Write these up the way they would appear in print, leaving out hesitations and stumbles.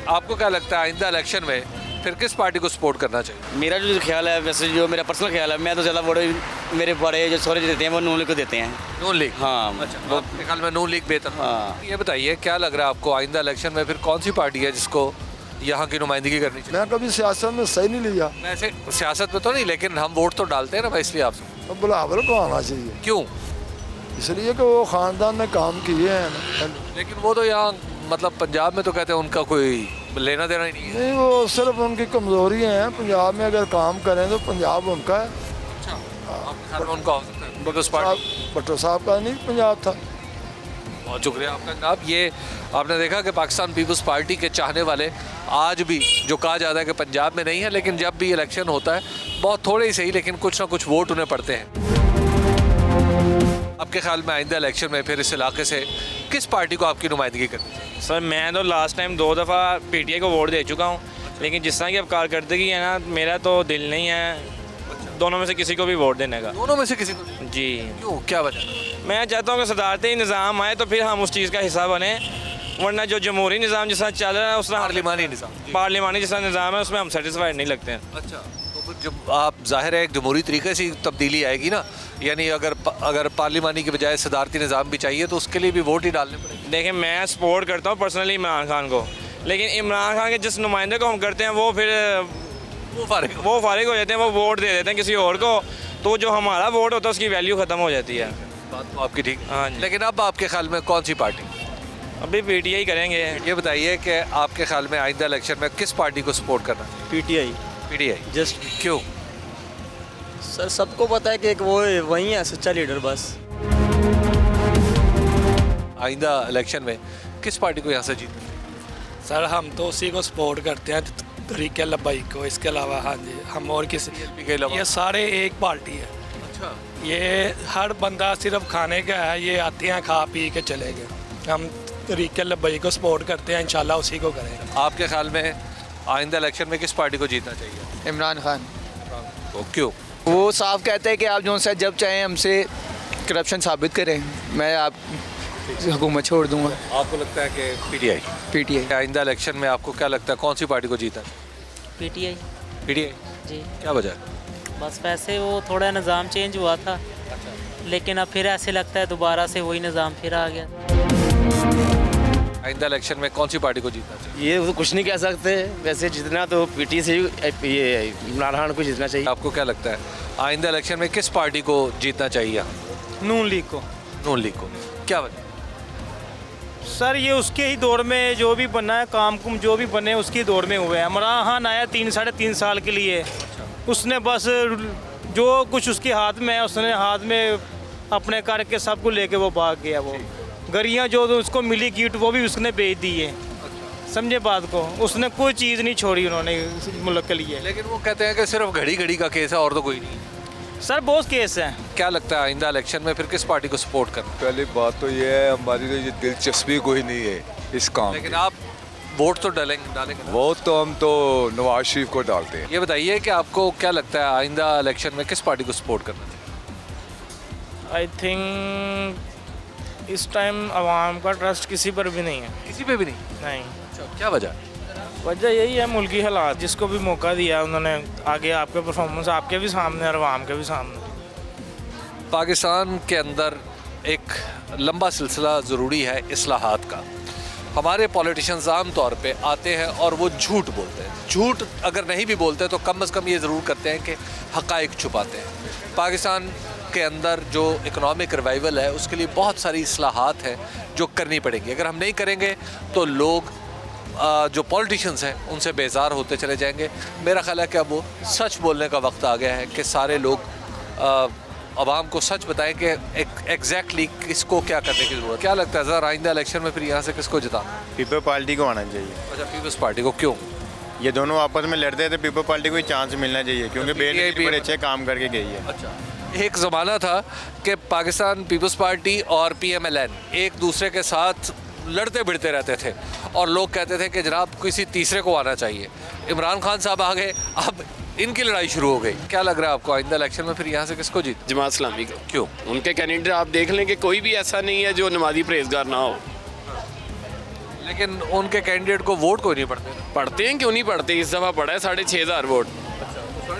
आपको क्या लगता है आइंदा इलेक्शन में फिर किस पार्टी को सपोर्ट करना चाहिए? मेरा जो ख्याल है, वैसे जो मेरा पर्सनल ख्याल है, मैं तो ज़्यादा बड़े मेरे बड़े जो सौरे देते हैं वो नून लीग को देते हैं। नून लीग? हाँ। अच्छा, आपके ख्याल में नून लीग बेहतर? हाँ। ये बताइए क्या लग रहा है आपको आइंदा इलेक्शन में फिर कौन सी पार्टी है जिसको यहाँ की नुमाइंदगी करनी चाहिए? मैं कभी सियासत में सही नहीं लिया। वैसे सियासत में तो नहीं, लेकिन हम वोट तो डालते हैं ना भाई, इसलिए आपसे। तो बुलावल को आना चाहिए, क्यों? इसलिए कि वो ख़ानदान ने काम किए हैं ना। लेकिन वो तो यहाँ मतलब पंजाब में तो कहते हैं उनका कोई लेना देना ही नहीं है। नहीं, वो सिर्फ उनकी कमज़ोरी हैं। पंजाब में अगर काम करें तो पंजाब उनका है। अच्छा, आपके ख्याल में उनका हो सकता है पीपल्स पार्टी? भट्टो साहब का नहीं पंजाब था। बहुत शुक्रिया आपका जनाब। ये आपने देखा कि पाकिस्तान पीपल्स पार्टी के चाहने वाले आज भी, जो कहा जाता है कि पंजाब में नहीं है, लेकिन जब भी इलेक्शन होता है बहुत थोड़े ही सही लेकिन कुछ ना कुछ वोट उन्हें पड़ते हैं। आपके ख्याल में आइंदा इलेक्शन में फिर इस इलाके से किस पार्टी को आपकी नुमाइंदगी करनी चाहिए? सर मैं तो लास्ट टाइम 2 दफ़ा पीटीआई को वोट दे चुका हूँ, लेकिन जिस तरह की अब कारकर्दगी है ना, मेरा तो दिल नहीं है दोनों में से किसी को भी वोट देने का। दोनों में से किसी को? जी। क्यों, क्या वजह? मैं चाहता हूँ कि सदारती निज़ाम आए तो फिर हम उस चीज़ का हिस्सा बने, वरना जो जमहूरी निज़ाम जिस तरह चल रहा है उस तरह पार्लिमानी जिस तरह निज़ाम है उसमें हम सेटिस्फाइड नहीं लगते हैं। अच्छा, तो फिर जब आप जाहिर है एक जमहूरी तरीके से तब्दीली आएगी ना, यानी अगर पार्लिमानी के बजाय सदारती निज़ाम भी चाहिए तो उसके लिए भी वोट ही डालने पड़ेंगे। देखिए मैं सपोर्ट करता हूँ पर्सनली इमरान खान को, लेकिन इमरान खान के जिस नुमाइंदे को हम करते हैं वो फिर वो फारिग हो जाते हैं, वो वोट दे देते हैं किसी और को, तो जो हमारा वोट होता है उसकी वैल्यू ख़त्म हो जाती है। बात तो आपकी ठीक। हाँ जी। लेकिन अब आपके ख्याल में कौन सी पार्टी? अभी पीटीआई करेंगे। ये बताइए कि आपके ख्याल में आइंदा इलेक्शन में किस पार्टी को सपोर्ट करना चाहिए? पीटीआई। पीटीआई? जस्ट क्यों? सर सबको पता है कि एक वो वही है सच्चा लीडर बस। आइंदा इलेक्शन में किस पार्टी को यहाँ से जीतना चाहिए? सर हम तो उसी को सपोर्ट करते हैं, तरीके लब्बाई को। इसके अलावा हाँ जी, हम और किसी के अलावा? ये सारे एक पार्टी है। अच्छा, ये हर बंदा सिर्फ खाने का है, ये आते हैं खा पी के चले गए। हम तरीके लब्बाई को सपोर्ट करते हैं, इंशाल्लाह उसी को करेंगे। आपके ख्याल में आइंदा इलेक्शन में किस पार्टी को जीतना चाहिए? इमरान खान। तो क्यों? वो साफ कहते हैं कि आप जो सा जब चाहें हमसे करप्शन साबित करें, मैं आप हुकूमत छोड़ दूंगा। आपको लगता है कि पीटीआई? पीटीआई। आइंदा इलेक्शन में आपको क्या लगता है कौन सी पार्टी को जीता? पीटीआई। पीटीआई? जी। क्या वजह है? बस वैसे वो थोड़ा निज़ाम चेंज हुआ था, लेकिन अब फिर ऐसे लगता है दोबारा से वही निज़ाम फिर आ गया। आइंदा इलेक्शन में कौन सी पार्टी को जीतना चाहिए? ये तो कुछ नहीं कह सकते, वैसे जितना तो पीटी से ये इमरान खान को जीतना चाहिए। आपको क्या लगता है आइंदा इलेक्शन में किस पार्टी को जीतना चाहिए? नून लीग को। नून लीग को? क्या वजह? सर ये उसके ही दौर में जो भी बना है, काम कुम जो भी बने उसकी दौर में हुए हैं। इमरान खान आया 3-3.5 साल के लिए, उसने बस जो कुछ उसके हाथ में है उसने हाथ में अपने करके सब को लेके वो भाग गया। वो गरियाँ जो उसको मिली गिफ्ट वो भी उसने बेच दी है। समझे बात को, उसने कोई चीज़ नहीं छोड़ी उन्होंने मुल्क के लिए। लेकिन वो कहते हैं कि सिर्फ घड़ी घड़ी का केस है और तो कोई नहीं। सर बहुत केस हैं। क्या लगता है आइंदा इलेक्शन में फिर किस पार्टी को सपोर्ट करना? पहली बात तो ये है हमारी तो ये दिलचस्पी कोई नहीं है इस काम लेकिन की। आप वोट तो डालेंगे? वोट तो हम तो नवाज शरीफ को डालते हैं। ये बताइए कि आपको क्या लगता है आइंदा इलेक्शन में किस पार्टी को सपोर्ट करना चाहिए? आई थिंक इस टाइम आवाम का ट्रस्ट किसी पर भी नहीं है। किसी पे भी नहीं? नहीं। क्या वजह? वजह यही है मुल्की हालात, जिसको भी मौका दिया उन्होंने आगे आपके परफॉर्मेंस आपके भी सामने और आवाम के भी सामने। पाकिस्तान के अंदर एक लंबा सिलसिला ज़रूरी है इस्लाहात का। हमारे पॉलिटिशियंस आम तौर पे आते हैं और वो झूठ बोलते हैं। झूठ अगर नहीं भी बोलते तो कम से कम ये ज़रूर करते हैं कि हक़ाइक़ छुपाते हैं। पाकिस्तान के अंदर जो इकोनॉमिक रिवाइवल है उसके लिए बहुत सारी इस्लाहात हैं जो करनी पड़ेंगी। अगर हम नहीं करेंगे तो लोग जो पॉलिटिशियंस हैं उनसे बेजार होते चले जाएंगे। मेरा ख्याल है कि अब वो सच बोलने का वक्त आ गया है कि सारे लोग आवाम को सच बताएं कि एग्जैक्टली किसको क्या करने की ज़रूरत। क्या लगता है सर आइंदा इलेक्शन में फिर यहाँ से किसको जिताना? पीपल पार्टी को आना चाहिए। अच्छा, पीपल्स पार्टी को? क्यों? ये दोनों आपस में लड़ते हैं तो पीपल पार्टी को ही चांस मिलना चाहिए, क्योंकि बेल बड़े अच्छे काम करके गई है। अच्छा, एक ज़माना था कि पाकिस्तान पीपल्स पार्टी और PMLN एक दूसरे के साथ लड़ते भिड़ते रहते थे और लोग कहते थे कि जनाब किसी तीसरे को आना चाहिए। इमरान खान साहब आ गए, अब इनकी लड़ाई शुरू हो गई। क्या लग रहा है आपको आइंदा इलेक्शन में फिर यहाँ से किसको जीत? जमात इस्लामी को। क्यों? उनके कैंडिडेट आप देख लें कि कोई भी ऐसा नहीं है जो नमाजी परहेजगार ना हो। लेकिन उनके कैंडिडेट को वोट कोई नहीं पड़ते। पढ़ते हैं, क्यों नहीं पढ़ते? इस दफ़ा पड़ा है 6,500 वोट।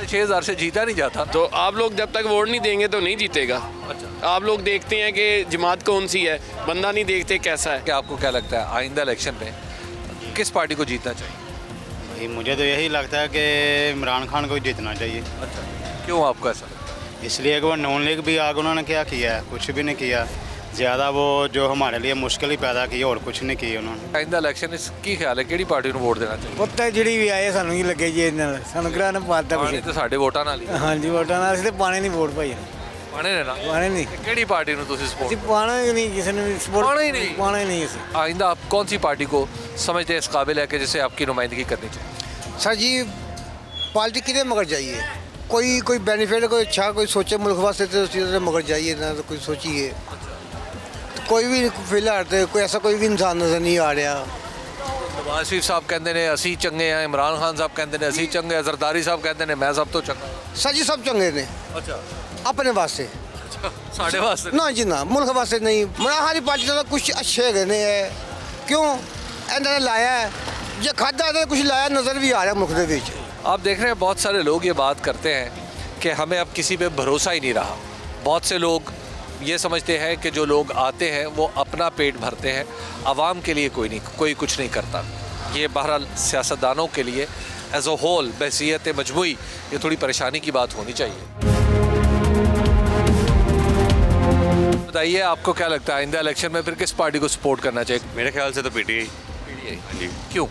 6,500 से जीता नहीं जाता। तो आप लोग जब तक वोट नहीं देंगे तो नहीं जीतेगा। आप लोग देखते हैं कि जमात कौन सी है, बंदा नहीं देखते कैसा है। क्या आपको क्या लगता है आइंदा इलेक्शन में किस पार्टी को जीतना चाहिए? भाई मुझे तो यही लगता है कि इमरान खान को जीतना चाहिए। क्यों आपको ऐसा लगता है? इसलिए कि वो नून लीग भी आगे उन्होंने क्या किया है, कुछ भी नहीं किया। ज़्यादा वो जो हमारे लिए मुश्किल ही पैदा की और कुछ नहीं किया उन्होंने। आइंदा इलेक्शन की ख्याल है किहड़ी पार्टी ਨੂੰ ਵੋਟ ਦੇਣਾ ਚਾਹੀਦਾ? ਪੁੱਤ ਜਿਹੜੀ ਵੀ ਆਏ ਸਾਨੂੰ ਹੀ ਲੱਗੇ ਜੀ ਇਹਦੇ ਨਾਲ ਸਾਨੂੰ ਕਿਹੜਾ ਨੇ ਪਾਤਾ ਪਾਣੀ ਤਾਂ ਸਾਡੇ ਵੋਟਾਂ ਨਾਲ ਹੀ ਹਾਂਜੀ ਵੋਟਾਂ ਨਾਲ ਅਸੀਂ ਤੇ ਪਾਣੇ ਨਹੀਂ ਵੋਟ ਭਾਈ ਪਾਣੇ ਨੇ ਨਾ। ਪਾਣੇ ਨਹੀਂ ਕਿਹੜੀ ਪਾर्टी ਨੂੰ ਤੁਸੀਂ ਸਪੋਰਟ? ਅਸੀਂ ਪਾਣਾ ਹੀ ਨਹੀਂ ਕਿਸੇ ਨੂੰ ਸਪੋਰਟ पाना ही नहीं। ਪਾਣਾ ਹੀ ਨਹੀਂ ਅਸੀਂ। आइंदा आप कौन सी पार्टी को समझते हैं इस काबिल है कि जिसे आपकी नुमाइंदगी करनी चाहिए? सर जी पार्टी कितने मगर जाइए, कोई बेनिफिट कोई अच्छा कोई सोचे मुल्क वास्ते तो उसी तरह मगर जाइए ना, तो कोई सोचिए। कोई भी फिलहाल तो कोई ऐसा कोई भी इंसान नज़र नहीं आ रहा। नवाज शरीफ साहब कहते हैं असी चंगे हैं, इमरान खान साहब कहते हैं असी चंगे हैं, जरदारी साहब कहते हैं मैं सब तो चंगा। सर जी सब चंगे ने अच्छा अपने वास्ते, साढ़े वास्ते ना जी ना मुल्क वास्ते नहीं। इमरान खान की पार्टी तो कुछ अच्छे गए हैं, क्यों इन्होंने लाया है जो खादा तो कुछ लाया नज़र भी आ रहा मुल्क के बीच। आप देख रहे हैं बहुत सारे लोग ये बात करते हैं कि हमें अब किसी पे भरोसा ही नहीं रहा। बहुत से लोग ये समझते हैं कि जो लोग आते हैं वो अपना पेट भरते हैं, आवाम के लिए कोई कुछ नहीं करता। ये बहरहाल सियासतदानों के लिए एज अ होल बहसीयत मजमूई ये थोड़ी परेशानी की बात होनी चाहिए। बताइए आपको क्या लगता है आइंदा इलेक्शन में फिर किस पार्टी को सपोर्ट करना चाहिए? मेरे ख्याल से तो पीटीआई जी, क्यों?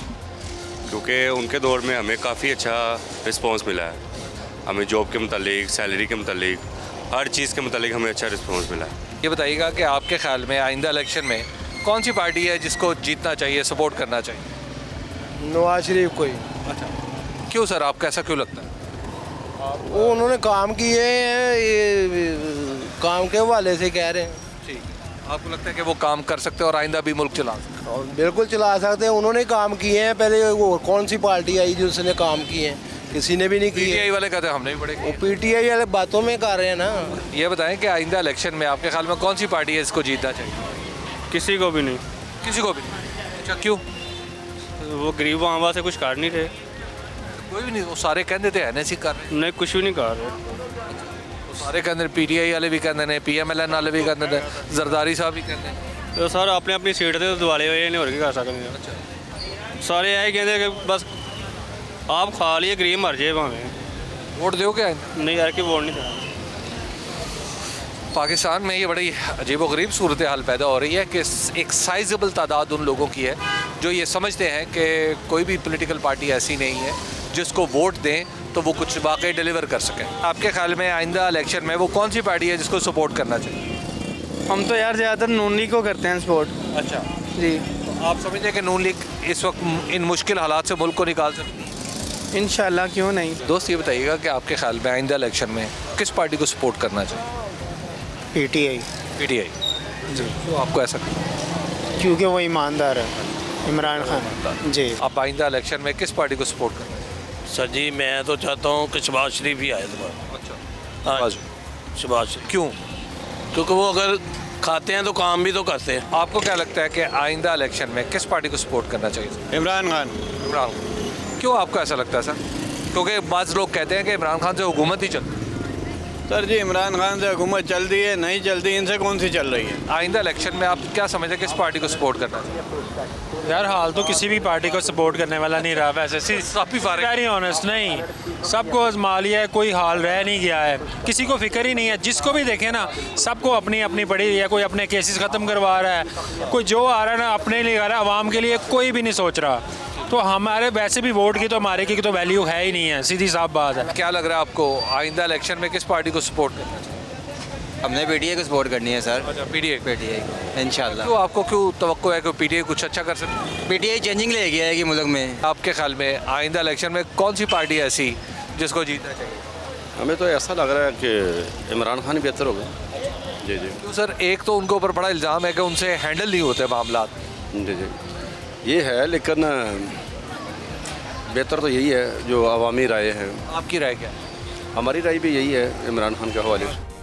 क्योंकि उनके दौर में हमें काफ़ी अच्छा रिस्पांस मिला है। हमें जॉब के मुतालिक, सैलरी के मुतालिक, हर चीज़ के मुतालिक हमें अच्छा रिस्पांस मिला है। ये बताइएगा कि आपके ख्याल में आइंदा इलेक्शन में कौन सी पार्टी है जिसको जीतना चाहिए, सपोर्ट करना चाहिए? नवाज शरीफ को ही। अच्छा, क्यों सर, आपको ऐसा क्यों लगता है? वो उन्होंने काम किए हैं, ये काम के हवाले से कह रहे हैं। ठीक है, आपको लगता है कि वो काम कर सकते हैं और आइंदा भी मुल्क चला सकते हैं? और बिल्कुल चला सकते हैं, उन्होंने काम किए हैं। पहले वो कौन सी पार्टी आई जो उसने काम किए हैं? किसी ने भी नहीं किए। पीटीआई वाले कहते हैं हमने भी बड़े वो पीटीआई वाले बातों में कर रहे हैं ना। ये बताएं कि आइंदा इलेक्शन में आपके ख्याल में कौन सी पार्टी है इसको जीतना चाहिए? किसी को भी नहीं। किसी को भी नहीं। अच्छा, क्यों? वो गरीब आम वास्ते कुछ कर नहीं रहे। कोई भी नहीं, वो सारे कहते थे एनएससी कर रहे नहीं कुछ भी नहीं कर रहे। हैं, सारे कहते पीटीआई वाले भी कहते हैं, पीएमएलएन वाले भी कहते हैं, जरदारी साहब भी कहते हैं। तो सर अपने अपनी सीट से दिवाले हुए नहीं, और क्या कर सकते? सारे यही कहते हैं कि बस आप खा लिए गरीब मर जाए भावें। वोट दोगे? नहीं यार कि वोट नहीं देना। पाकिस्तान में ये बड़ी अजीबोगरीब सूरत हाल पैदा हो रही है कि एक साइजेबल तादाद उन लोगों की है जो ये समझते हैं कि कोई भी पॉलिटिकल पार्टी ऐसी नहीं है जिसको वोट दें तो वो कुछ वाकई डिलीवर कर सकें। आपके ख्याल में आइंदा इलेक्शन में वो कौन सी पार्टी है जिसको सपोर्ट करना चाहिए? हम तो यार ज़्यादातर नून लीग को करते हैं सपोर्ट। अच्छा जी, तो आप समझते हैं कि नून लीग इस वक्त इन मुश्किल हालात से मुल्क को निकाल सकती है? इंशाल्लाह क्यों नहीं। दोस्त ये बताइएगा कि आपके ख्याल में आइंदा इलेक्शन में किस पार्टी को सपोर्ट करना चाहिए? पीटीआई। पीटीआई जी, तो आपको ऐसा क्योंकि वो ईमानदार है इमरान खान जी। आप आइंदा इलेक्शन में किस पार्टी को सपोर्ट करना चाहिए? सर जी मैं तो चाहता हूँ कि शहबाज शरीफ ही आए दोबारा। अच्छा, हाँ शहबाज शरीफ, क्यों? क्योंकि वो अगर खाते हैं तो काम भी तो करते हैं। आपको क्या लगता है कि आइंदा इलेक्शन में किस पार्टी को सपोर्ट करना चाहिए? इमरान खान। इमरान खान। क्यों आपको ऐसा लगता है सर? क्योंकि बाज़ लोग कहते हैं कि इमरान खान से हुकूमत ही चल रही है। सर जी इमरान खान से हुकूमत चल रही है, नहीं चलती, इनसे कौन सी चल रही है? आइंदा इलेक्शन में आप क्या समझते हैं किस पार्टी को सपोर्ट करना चाहिए? यार हाल तो किसी भी पार्टी को सपोर्ट करने वाला नहीं रहा वैसे। काफ़ी वेरी ऑनेस्ट नहीं, सबको आजमा लिया है, कोई हाल रह नहीं गया है, किसी को फिक्र ही नहीं है। जिसको भी देखे ना सबको अपनी अपनी पड़ी है, कोई अपने केसेस ख़त्म करवा रहा है, कोई जो आ रहा है ना अपने लिए आ रहा है, आवाम के लिए कोई भी नहीं सोच रहा। तो हमारे वैसे भी वोट की तो हमारे की तो वैल्यू है ही नहीं है, सीधी साफ बात है। क्या लग रहा है आपको आइंदा इलेक्शन में किस पार्टी को सपोर्ट करना चाहिए? हमने पीटीआई को सपोर्ट करनी है सर। अच्छा, पीटीआई इंशाल्लाह। तो आपको क्यों तवक्को है कि पीटीआई कुछ अच्छा कर सकती? पीटीआई चेंजिंग लेके आएगी मुल्क में। आपके ख्याल में आइंदा इलेक्शन में कौन सी पार्टी है ऐसी जिसको जीतना चाहिए? हमें तो ऐसा लग रहा है कि इमरान खान बेहतर होगा। जी जी। क्यों सर? एक तो उनके ऊपर बड़ा इल्ज़ाम है कि उनसे हैंडल नहीं होते मामला। जी जी, ये है, लेकिन बेहतर तो यही है जो अवामी राय है। आपकी राय क्या है? हमारी राय भी यही है इमरान खान के हवाले से।